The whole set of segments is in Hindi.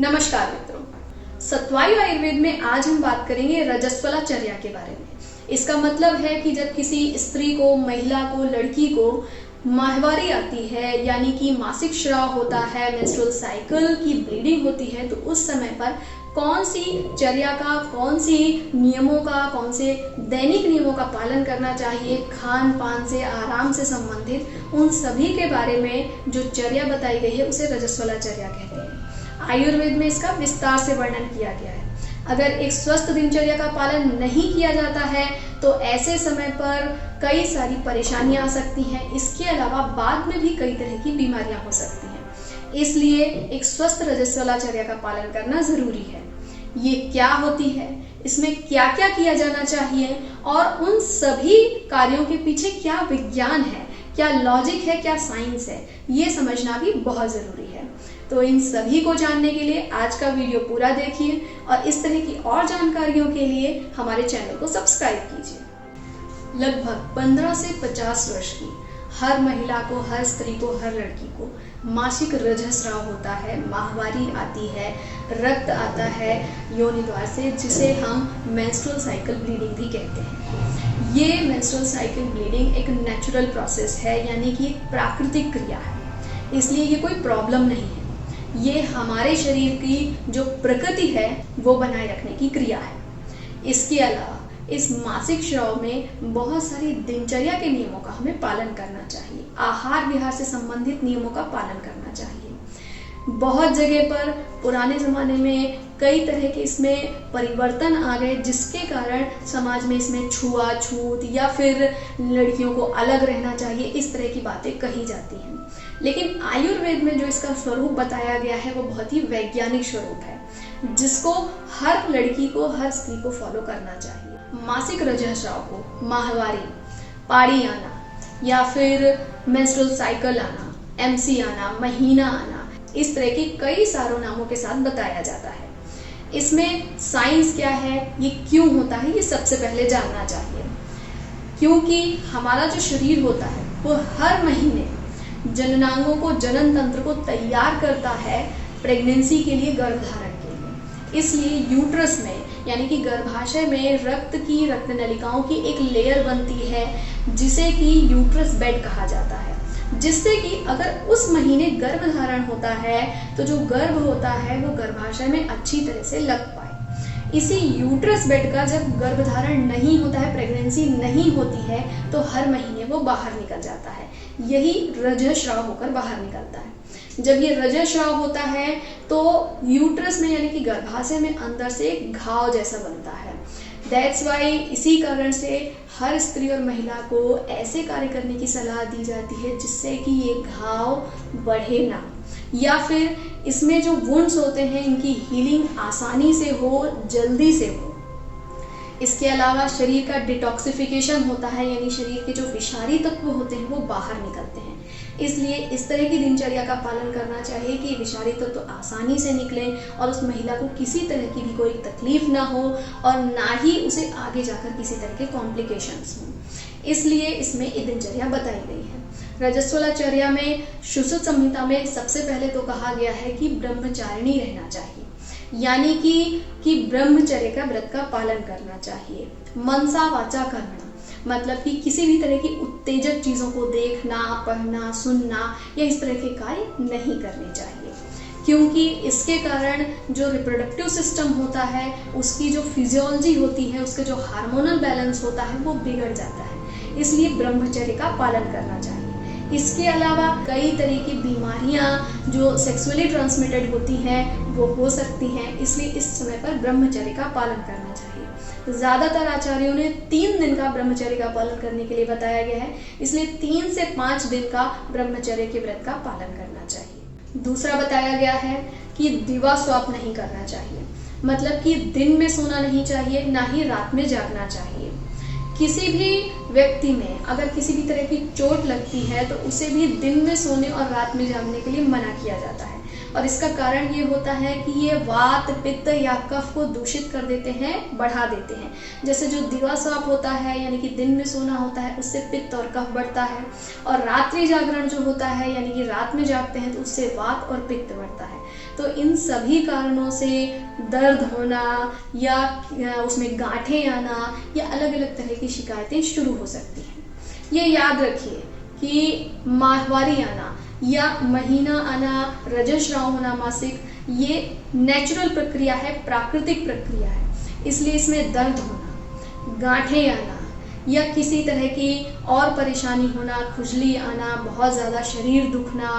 नमस्कार मित्रों, सत्वायु आयुर्वेद में आज हम बात करेंगे रजस्वला चर्या के बारे में। इसका मतलब है कि जब किसी स्त्री को, महिला को, लड़की को माहवारी आती है, यानी कि मासिक स्राव होता है, मेंस्ट्रुअल साइकिल की ब्लीडिंग होती है, तो उस समय पर कौन सी चर्या का, कौन सी नियमों का, कौन से दैनिक नियमों का पालन करना चाहिए, खान पान से, आराम से संबंधित उन सभी के बारे में जो चर्या बताई गई है उसे रजस्वला चर्या कहते हैं। आयुर्वेद में इसका विस्तार से वर्णन किया गया है। अगर एक स्वस्थ दिनचर्या का पालन नहीं किया जाता है तो ऐसे समय पर कई सारी परेशानियां आ सकती हैं। इसके अलावा बाद में भी कई तरह की बीमारियां हो सकती हैं। इसलिए एक स्वस्थ रजस्वला चर्या का पालन करना जरूरी है। ये क्या होती है, इसमें क्या क्या किया जाना चाहिए और उन सभी कार्यों के पीछे क्या विज्ञान है, क्या लॉजिक है, क्या साइंस है, ये समझना भी बहुत जरूरी है। तो इन सभी को जानने के लिए आज का वीडियो पूरा देखिए और इस तरह की और जानकारियों के लिए हमारे चैनल को सब्सक्राइब कीजिए। लगभग 15 से 50 वर्ष की हर महिला को, हर स्त्री को, हर लड़की को मासिक रजस्राव होता है, माहवारी आती है, रक्त आता है योनि द्वार से, जिसे हम मेंस्ट्रुअल साइकिल ब्लीडिंग भी कहते हैं। ये मेंस्ट्रुअल साइकिल ब्लीडिंग एक नेचुरल प्रोसेस है, यानी कि एक प्राकृतिक क्रिया है, इसलिए ये कोई प्रॉब्लम नहीं है। ये हमारे शरीर की जो प्रकृति है वो बनाए रखने की क्रिया है। इसके अलावा इस मासिक स्राव में बहुत सारी दिनचर्या के नियमों का हमें पालन करना चाहिए। आहार विहार से संबंधित नियमों का पालन करना चाहिए। बहुत जगह पर पुराने ज़माने में कई तरह के इसमें परिवर्तन आ गए, जिसके कारण समाज में इसमें छुआछूत या फिर लड़कियों को अलग रहना चाहिए, इस तरह की बातें कही जाती हैं। लेकिन आयुर्वेद में जो इसका स्वरूप बताया गया है वो बहुत ही वैज्ञानिक स्वरूप है, जिसको हर लड़की को, हर स्त्री को फॉलो करना चाहिए। मासिक रजस्राव को माहवारी, पाड़ी आना या फिर मेंस्ट्रुअल साइकिल आना, एमसी आना, महीना आना, इस तरह के कई सारों नामों के साथ बताया जाता है। इसमें साइंस क्या है, ये क्यों होता है, ये सबसे पहले जानना चाहिए। क्योंकि हमारा जो शरीर होता है वो हर महीने जननांगों को, जनन तंत्र को तैयार करता है प्रेगनेंसी के लिए, गर्भधारण के लिए। इसलिए यूट्रस में, यानी कि गर्भाशय में रक्त नलिकाओं की एक लेयर बनती है, जिसे कि यूट्रस बेड कहा जाता है, जिससे कि अगर उस महीने गर्भधारण होता है तो जो गर्भ होता है वो गर्भाशय में अच्छी तरह से लग पाए। इसी यूट्रस बेड का जब गर्भधारण नहीं होता है, प्रेगनेंसी नहीं होती है, तो हर महीने वो बाहर निकल जाता है। यही रजस्राव होकर बाहर निकलता है। जब ये रजस्राव होता है तो यूट्रस में, यानी कि गर्भाशय में अंदर से एक घाव जैसा बनता है। दैट्स वाई इसी कारण से हर स्त्री और महिला को ऐसे कार्य करने की सलाह दी जाती है जिससे कि ये घाव बढ़े ना, या फिर इसमें जो वुंड्स होते हैं इनकी हीलिंग आसानी से हो, जल्दी से हो। इसके अलावा शरीर का डिटॉक्सिफिकेशन होता है, यानी शरीर के जो विषारी तत्व होते हैं वो बाहर निकलते हैं। इसलिए इस तरह की दिनचर्या का पालन करना चाहिए कि विषारी तत्व तो आसानी से निकलें और उस महिला को किसी तरह की भी कोई तकलीफ ना हो और ना ही उसे आगे जाकर किसी तरह के कॉम्प्लिकेशंस हों। इसलिए इसमें एक दिनचर्या बताई गई है। रजस्वला चर्या में सुश्रुत संहिता में सबसे पहले तो कहा गया है कि ब्रह्मचारिणी रहना चाहिए, यानी कि ब्रह्मचर्य का व्रत का पालन करना चाहिए। मनसा वाचा कर्मणा, मतलब कि किसी भी तरह की उत्तेजक चीज़ों को देखना, पढ़ना, सुनना या इस तरह के कार्य नहीं करने चाहिए, क्योंकि इसके कारण जो रिप्रोडक्टिव सिस्टम होता है, उसकी जो फिजियोलॉजी होती है, उसका जो हार्मोनल बैलेंस होता है वो बिगड़ जाता है। इसलिए ब्रह्मचर्य का पालन करना चाहिए। इसके अलावा कई तरह की बीमारियां जो सेक्सुअली ट्रांसमिटेड होती हैं वो हो सकती हैं, इसलिए इस समय पर ब्रह्मचर्य का पालन करना चाहिए। ज़्यादातर आचार्यों ने 3 दिन का ब्रह्मचर्य का पालन करने के लिए बताया गया है, इसलिए 3 से 5 दिन का ब्रह्मचर्य के व्रत का पालन करना चाहिए। दूसरा बताया गया है कि दिवा स्वाप नहीं करना चाहिए, मतलब कि दिन में सोना नहीं चाहिए, ना ही रात में जागना चाहिए। किसी भी व्यक्ति में अगर किसी भी तरह की चोट लगती है तो उसे भी दिन में सोने और रात में जागने के लिए मना किया जाता है, और इसका कारण ये होता है कि ये वात, पित्त या कफ को दूषित कर देते हैं, बढ़ा देते हैं। जैसे जो दिवा स्वाप होता है, यानी कि दिन में सोना होता है, उससे पित्त और कफ बढ़ता है, और रात्रि जागरण जो होता है, यानी कि रात में जागते हैं, तो उससे वात और पित्त बढ़ता है। तो इन सभी कारणों से दर्द होना या उसमें गांठें आना या अलग अलग तरह की शिकायतें शुरू हो सकती हैं। ये याद रखिए कि माहवारी आना या महीना आना, रजस्राव होना मासिक, ये नेचुरल प्रक्रिया है, प्राकृतिक प्रक्रिया है। इसलिए इसमें दर्द होना, गांठें आना या किसी तरह की और परेशानी होना, खुजली आना, बहुत ज़्यादा शरीर दुखना,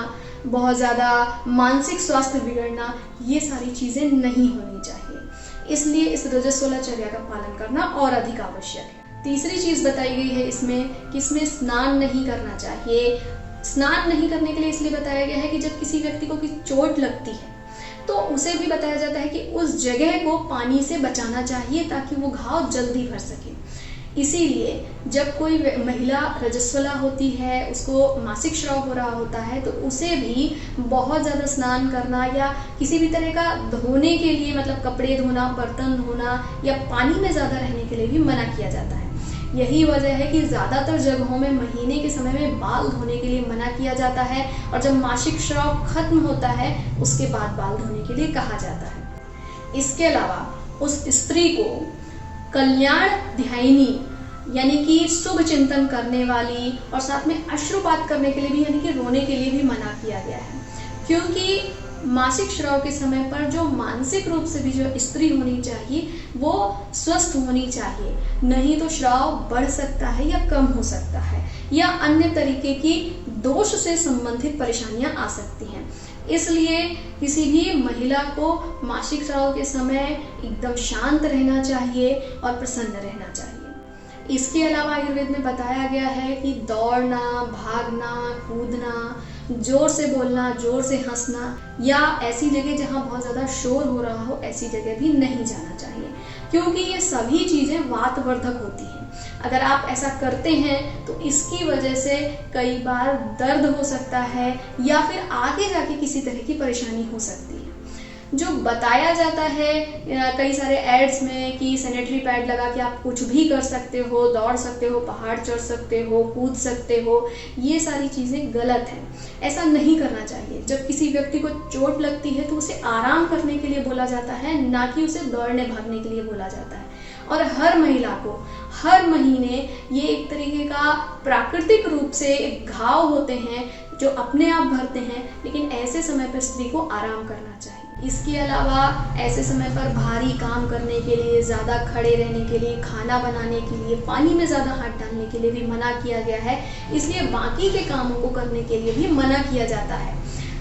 बहुत ज़्यादा मानसिक स्वास्थ्य बिगड़ना, ये सारी चीज़ें नहीं होनी चाहिए। इसलिए इस रजस्वलाचर्या का पालन करना और अधिक आवश्यक है। तीसरी चीज़ बताई गई है इसमें कि इसमें स्नान नहीं करना चाहिए। स्नान नहीं करने के लिए इसलिए बताया गया है कि जब किसी व्यक्ति को चोट लगती है तो उसे भी बताया जाता है कि उस जगह को पानी से बचाना चाहिए ताकि वो घाव जल्दी भर सके। इसीलिए जब कोई महिला रजस्वला होती है, उसको मासिक स्राव हो रहा होता है, तो उसे भी बहुत ज़्यादा स्नान करना या किसी भी तरह का धोने के लिए, मतलब कपड़े धोना, बर्तन धोना या पानी में ज़्यादा रहने के लिए भी मना किया जाता है। यही वजह है कि ज़्यादातर जगहों में महीने के समय में बाल धोने के लिए मना किया जाता है और जब मासिक स्राव खत्म होता है उसके बाद बाल धोने के लिए कहा जाता है। इसके अलावा उस स्त्री को कल्याण ध्यायिनी यानी कि शुभ चिंतन करने वाली और साथ में अश्रुपात करने के लिए भी, यानी कि रोने के लिए भी मना किया गया है, क्योंकि मासिक स्राव के समय पर जो मानसिक रूप से भी जो स्त्री होनी चाहिए वो स्वस्थ होनी चाहिए, नहीं तो स्राव बढ़ सकता है या कम हो सकता है या अन्य तरीके की दोष से संबंधित परेशानियां आ सकती हैं। इसलिए किसी भी महिला को मासिक स्राव के समय एकदम शांत रहना चाहिए और प्रसन्न रहना चाहिए। इसके अलावा आयुर्वेद में बताया गया है कि दौड़ना, भागना, कूदना, जोर से बोलना, जोर से हंसना या ऐसी जगह जहाँ बहुत ज़्यादा शोर हो रहा हो, ऐसी जगह भी नहीं जाना चाहिए, क्योंकि ये सभी चीज़ें वातवर्धक होती हैं। अगर आप ऐसा करते हैं तो इसकी वजह से कई बार दर्द हो सकता है या फिर आगे जाके किसी तरह की परेशानी हो सकती है। जो बताया जाता है कई सारे एड्स में कि सैनिटरी पैड लगा के आप कुछ भी कर सकते हो, दौड़ सकते हो, पहाड़ चढ़ सकते हो, कूद सकते हो, ये सारी चीज़ें गलत हैं। ऐसा नहीं करना चाहिए। जब किसी व्यक्ति को चोट लगती है तो उसे आराम करने के लिए बोला जाता है, ना कि उसे दौड़ने भागने के लिए बोला जाता है। और हर महिला को हर महीने ये एक तरीके का प्राकृतिक रूप से एक घाव होते हैं जो अपने आप भरते हैं, लेकिन ऐसे समय पर स्त्री को आराम करना चाहिए। इसके अलावा ऐसे समय पर भारी काम करने के लिए, ज़्यादा खड़े रहने के लिए, खाना बनाने के लिए, पानी में ज़्यादा हाथ डालने के लिए भी मना किया गया है। इसलिए बाकी के कामों को करने के लिए भी मना किया जाता है।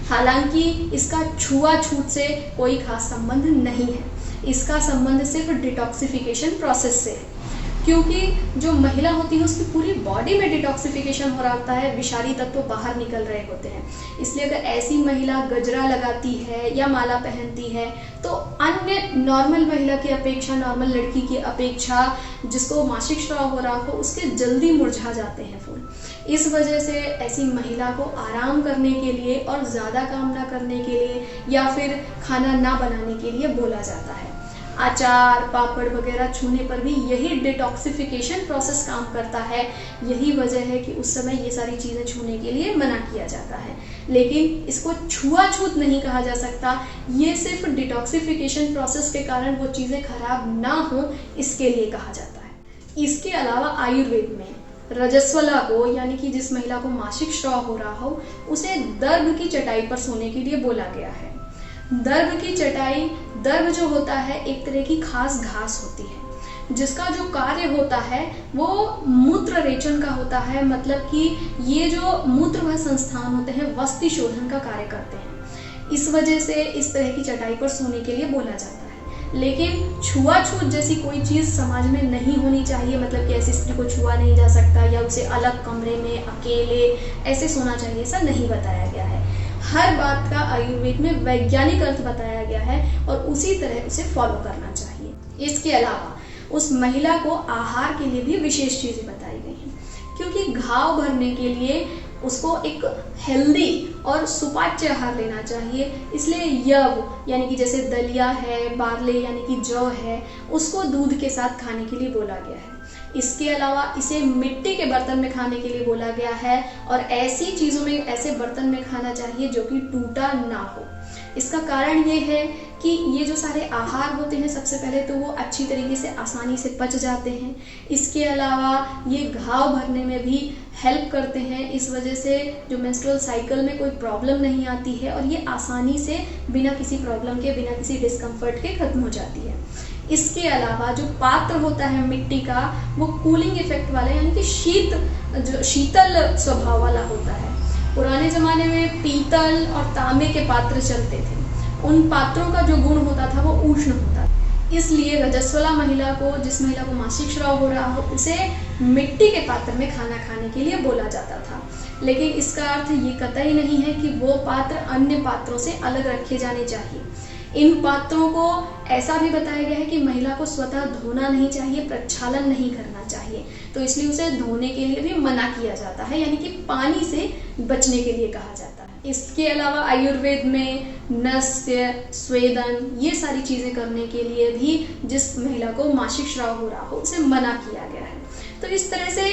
हालांकि इसका छुआछूत से कोई खास संबंध नहीं है, इसका संबंध सिर्फ डिटॉक्सिफिकेशन प्रोसेस से है, क्योंकि जो महिला होती है उसकी पूरी बॉडी में डिटॉक्सिफिकेशन हो रहा होता है, विषारी तत्व बाहर निकल रहे होते हैं। इसलिए अगर ऐसी महिला गजरा लगाती है या माला पहनती है तो अन्य नॉर्मल महिला की अपेक्षा, नॉर्मल लड़की की अपेक्षा जिसको मासिक स्राव हो रहा हो, उसके जल्दी मुरझा जाते हैं फूल। इस वजह से ऐसी महिला को आराम करने के लिए और ज़्यादा काम ना करने के लिए या फिर खाना ना बनाने के लिए बोला जाता है। अचार, पापड़ वगैरह छूने पर भी यही डिटॉक्सिफिकेशन प्रोसेस काम करता है। यही वजह है कि उस समय ये सारी चीज़ें छूने के लिए मना किया जाता है, लेकिन इसको छुआछूत नहीं कहा जा सकता। ये सिर्फ डिटॉक्सिफिकेशन प्रोसेस के कारण वो चीज़ें खराब ना हो, इसके लिए कहा जाता है। इसके अलावा आयुर्वेद में रजस्वला को, यानी कि जिस महिला को मासिक स्राव हो रहा हो, उसे दर्भ की चटाई पर सोने के लिए बोला गया है। दर्भ की चटाई, दर्भ जो होता है एक तरह की खास घास होती है जिसका जो कार्य होता है वो मूत्र रेचन का होता है, मतलब कि ये जो मूत्र वह संस्थान होते हैं वस्ति शोधन का कार्य करते हैं। इस वजह से इस तरह की चटाई पर सोने के लिए बोला जाता है। लेकिन छुआछूत जैसी कोई चीज़ समाज में नहीं होनी चाहिए, मतलब कि ऐसी स्त्री को छुआ नहीं जा सकता या उसे अलग कमरे में अकेले ऐसे सोना चाहिए, ऐसा नहीं बताया गया है। हर बात का आयुर्वेद में वैज्ञानिक अर्थ बताया गया है और उसी तरह उसे फॉलो करना चाहिए। इसके अलावा उस महिला को आहार के लिए भी विशेष चीज़ें बताई गई हैं, क्योंकि घाव भरने के लिए उसको एक हेल्दी और सुपाच्य आहार लेना चाहिए। इसलिए यव यानी कि जैसे दलिया है, बार्ले यानी कि जौ है, उसको दूध के साथ खाने के लिए बोला गया है। इसके अलावा इसे मिट्टी के बर्तन में खाने के लिए बोला गया है और ऐसी चीज़ों में, ऐसे बर्तन में खाना चाहिए जो कि टूटा ना हो। इसका कारण ये है कि ये जो सारे आहार होते हैं, सबसे पहले तो वो अच्छी तरीके से आसानी से पच जाते हैं। इसके अलावा ये घाव भरने में भी हेल्प करते हैं, इस वजह से जो मेंस्ट्रुअल साइकिल में कोई प्रॉब्लम नहीं आती है और ये आसानी से बिना किसी प्रॉब्लम के, बिना किसी डिस्कम्फर्ट के खत्म हो जाती है। इसके अलावा जो पात्र होता है मिट्टी का, वो कूलिंग इफेक्ट वाला, यानी कि शीतल स्वभाव वाला होता है। पुराने ज़माने में पीतल और तांबे के पात्र चलते थे। उन पात्रों का जो गुण होता था वो उष्ण होता था। इसलिए रजस्वला महिला को, जिस महिला को मासिक स्राव हो रहा हो, उसे मिट्टी के पात्र में खाना खाने के लिए बोला जाता था। लेकिन इसका अर्थ ये कतई नहीं है कि वो पात्र अन्य पात्रों से अलग रखे जाने चाहिए। इन पात्रों को ऐसा भी बताया गया है कि महिला को स्वतः धोना नहीं चाहिए, प्रक्षालन नहीं करना चाहिए, तो इसलिए उसे धोने के लिए भी मना किया जाता है, यानी कि पानी से बचने के लिए कहा जाता है। इसके अलावा आयुर्वेद में नस्य, स्वेदन, ये सारी चीज़ें करने के लिए भी जिस महिला को मासिक स्राव हो रहा हो उसे मना किया गया है। तो इस तरह से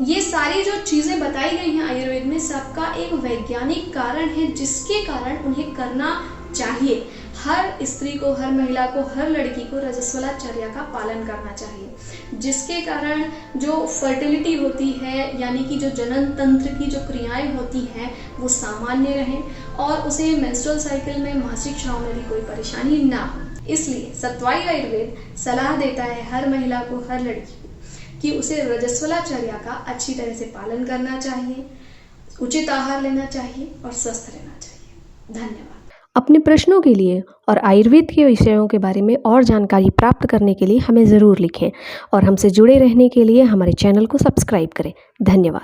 ये सारी जो चीज़ें बताई गई हैं आयुर्वेद में, सबका एक वैज्ञानिक कारण है जिसके कारण उन्हें करना चाहिए। हर स्त्री को, हर महिला को, हर लड़की को रजस्वला चर्या का पालन करना चाहिए, जिसके कारण जो फर्टिलिटी होती है, यानी कि जो जनन तंत्र की जो क्रियाएं होती हैं वो सामान्य रहें और उसे मेंस्ट्रुअल साइकिल में, मासिक स्राव में भी कोई परेशानी ना हो। इसलिए सत्वाई आयुर्वेद सलाह देता है हर महिला को, हर लड़की को, कि उसे रजस्वला चर्या का अच्छी तरह से पालन करना चाहिए, उचित आहार लेना चाहिए और स्वस्थ रहना चाहिए। धन्यवाद। अपने प्रश्नों के लिए और आयुर्वेद के विषयों के बारे में और जानकारी प्राप्त करने के लिए हमें ज़रूर लिखें और हमसे जुड़े रहने के लिए हमारे चैनल को सब्सक्राइब करें। धन्यवाद।